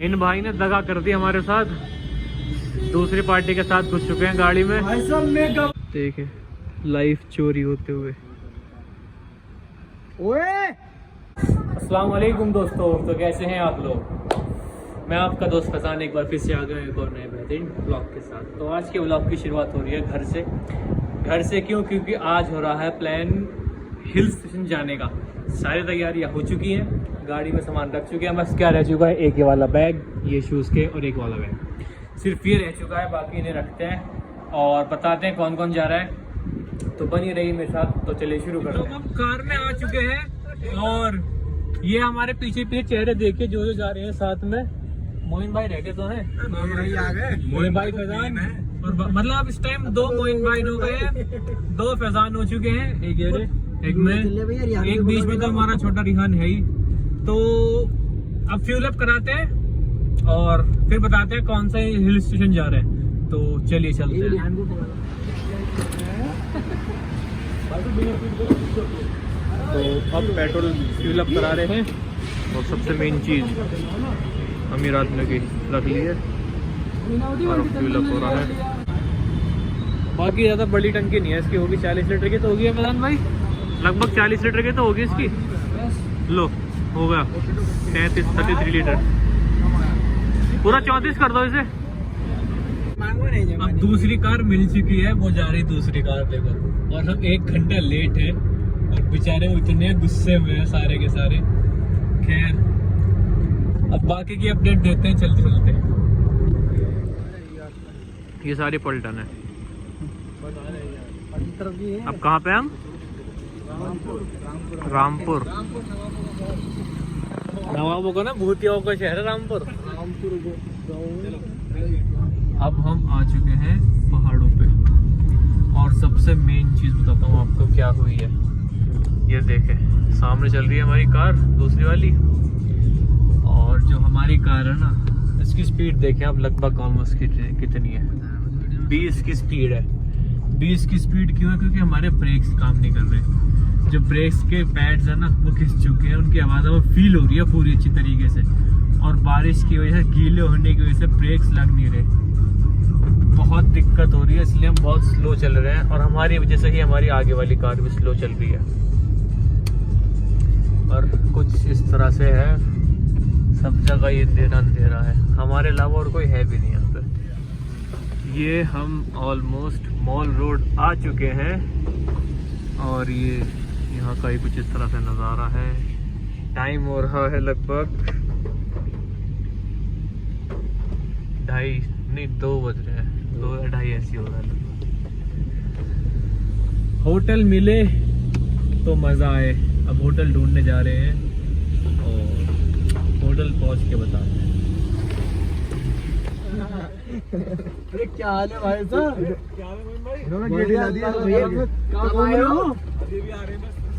इन भाई ने दगा कर दी हमारे साथ, दूसरी पार्टी के साथ घुस चुके हैं गाड़ी में। देखे लाइफ चोरी होते हुए। अस्सलाम वालेकुम दोस्तों, तो कैसे हैं आप लोग। मैं आपका दोस्त फैजान एक बार फिर से आ गया एक और नए बेहतरीन ब्लॉग के साथ। तो आज के ब्लॉग की शुरुआत हो रही है घर से। घर से क्यों? क्योंकि आज हो रहा है प्लान हिल स्टेशन जाने का। सारी तैयारियां हो चुकी हैं, गाड़ी में सामान रख चुके हैं, बस क्या रह चुका है, एक ये वाला बैग, ये शूज़ के और एक वाला बैग, सिर्फ ये रह चुका है। बाकी इन्हें रखते हैं और बताते हैं कौन कौन जा रहा है। तो बनी रही मेरे साथ। तो चलिए शुरू करते हैं। तो हम कार में आ चुके हैं और ये हमारे पीछे पीछे चेहरे देखे जो जो जा रहे हैं साथ में। मोइन भाई रहते तो हैं, मोइन भाई फैजान और मतलब अब इस टाइम 2 मोइन भाई हो गए हैं, 2 फैजान हो चुके हैं, एक ये एक में, एक बीच में तो हमारा छोटा रिहान है ही। तो अब फ्यूल अप कराते हैं और फिर बताते हैं कौन सा हिल स्टेशन जा रहे हैं। तो चलिए चलते हैं। तो अब पेट्रोल फ्यूल अप करा रहे हैं और सबसे मेन चीज़ अमीरात में की रख ली है और फ्यूल अप हो रहा है। बाकी ज़्यादा बड़ी टंकी नहीं है इसकी, होगी 40 लीटर की तो होगी है फैजान भाई, लगभग 40 लीटर की तो होगी इसकी। लो हो गया 33 लीटर, पूरा 34 कर दो इसे। अब दूसरी कार मिल चुकी है, वो जा रही दूसरी कार लेकर और हम 1 घंटा लेट है और बेचारे वो इतने गुस्से में है सारे के सारे। खैर अब बाकी की अपडेट देते हैं चलते चलते। ये सारी पलटन है। अब कहाँ पे हम? रामपुर। नवाबों का ना भूतियाओं का शहर है रामपुर। अब हम आ चुके हैं पहाड़ों पे और सबसे मेन चीज बताता हूँ आपको क्या हुई है। ये देखें सामने चल रही है हमारी कार दूसरी वाली, और जो हमारी कार है ना इसकी स्पीड देखें आप, लगभग ऑलमोस्ट कितनी है, 20 की स्पीड है। 20 की स्पीड क्यों है? क्योंकि हमारे ब्रेक्स काम नहीं कर रहे। जो ब्रेक्स के पैड्स है ना वो घिस चुके हैं, उनकी आवाज़ वो फील हो रही है पूरी अच्छी तरीके से, और बारिश की वजह से गीले होने की वजह से ब्रेक्स लग नहीं रहे, बहुत दिक्कत हो रही है। इसलिए हम बहुत स्लो चल रहे हैं और हमारी वजह से ही हमारी आगे वाली कार भी स्लो चल रही है। और कुछ इस तरह से है, सब जगह ये अंधेरा है, हमारे अलावा और कोई है भी नहीं यहाँ पे। ये हम ऑलमोस्ट मॉल रोड आ चुके हैं और ये यहाँ का ही कुछ इस तरह से नज़ारा है। टाइम हो रहा है लगभग 2 बज रहे हैं, 2 या 2:30 ऐसी हो रहा है लगभग। होटल मिले तो मज़ा आए। अब होटल ढूंढने जा रहे हैं और होटल पहुँच के बताते हैं। अरे क्या हाल है भाई साहब?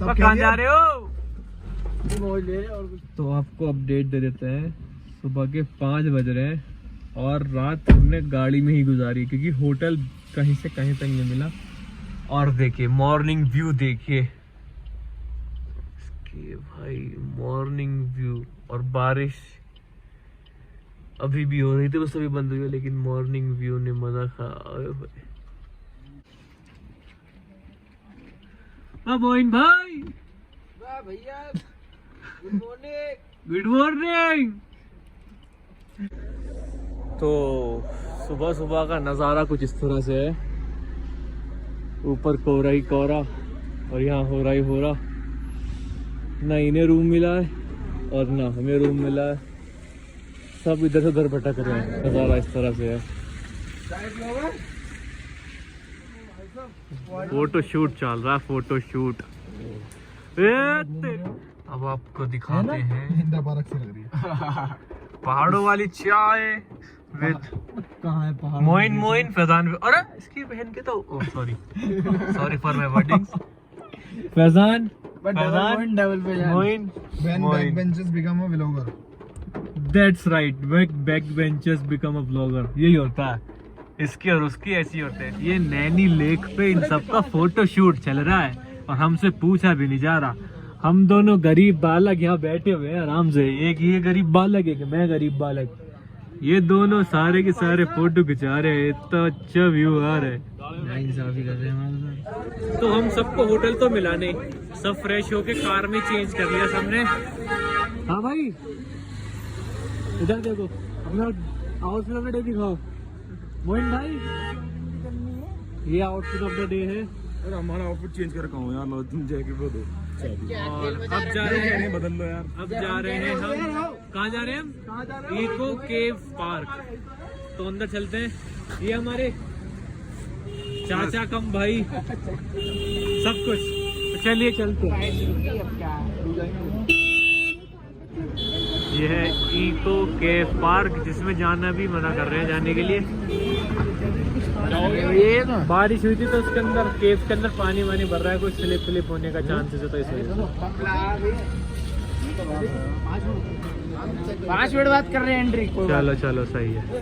कहाँ जा रहे हो? तो आपको अपडेट दे देते हैं, सुबह के 5 बज रहे हैं और रात हमने गाड़ी में ही गुजारी क्योंकि होटल कहीं से कहीं तक नहीं मिला। और देखिए मॉर्निंग व्यू देखिए भाई, मॉर्निंग व्यू, और बारिश अभी भी हो रही थी, बस अभी बंद हुई है, लेकिन मॉर्निंग व्यू ने मजा खा। मोइन भाई भैया गुड मॉर्निंग। Good morning. तो सुबह सुबह का नज़ारा कुछ इस तरह से है, ऊपर कोहरा ही कोहरा और यहाँ हो रहा ही हो रहा। ना इन्हें रूम मिला है और ना हमें रूम मिला है, सब इधर से उधर भटक रहे हैं। नज़ारा इस तरह से है। फोटो शूट चल रहा है, फोटो शूट। अब आपको दिखाते हैं पहाड़ों वाली चाय विद कहाँ है पहाड़? मोइन फैजान। अरे इसकी बहन के तो sorry for my wordings. Faizan double पे Moin backbenchers become a vlogger. That's right, back benchers become a blogger. यही होता है, इसकी और उसकी ऐसी होते हैं। ये नैनी लेक पे इन सबका फोटो शूट चल रहा है और हमसे पूछा भी नहीं जा रहा। हम दोनों गरीब बालक यहाँ बैठे हुए हैं आराम से। एक ये गरीब बालक है कि मैं गरीब बालक, ये दोनों सारे के सारे फोटो खिंचा रहे हैं, इतना अच्छा व्यू आ रहा है। इंसाफी कर रहे हैं हमारे साथ। तो हम सबको होटल तो मिला नहीं, सब फ्रेश होके कार में चेंज कर लिया सबने। हाँ भाई इधर देखो, अपना आउटफिट ऑफ द डे दिखाओ मोइन भाई। ये आउटफिट ऑफ द डे है। और हमारा आउटफिट चेंज कर रखा हूँ यार, लो तुम जैकेट वो दो। और अब जा रहे हैं, बदल लो यार। अब जा रहे हैं हम, कहाँ जा रहे हैं हम? इको केव पार्क। तो अंदर चलते हैं। ये हमारे चाचा कम भाई सब कुछ। तो चलिए चलते हैं। ये है इको केव पार्क, जिसमें जाना भी मना कर रहे हैं जाने के लिए। बारिश हुई थी तो उसके अंदर केव के अंदर पानी वानी भर रहा है, कुछ स्लिप होने का चांसेस है, तो इस वजह से 5 मिनट बात कर रहे हैं एंट्री। चलो चलो सही है।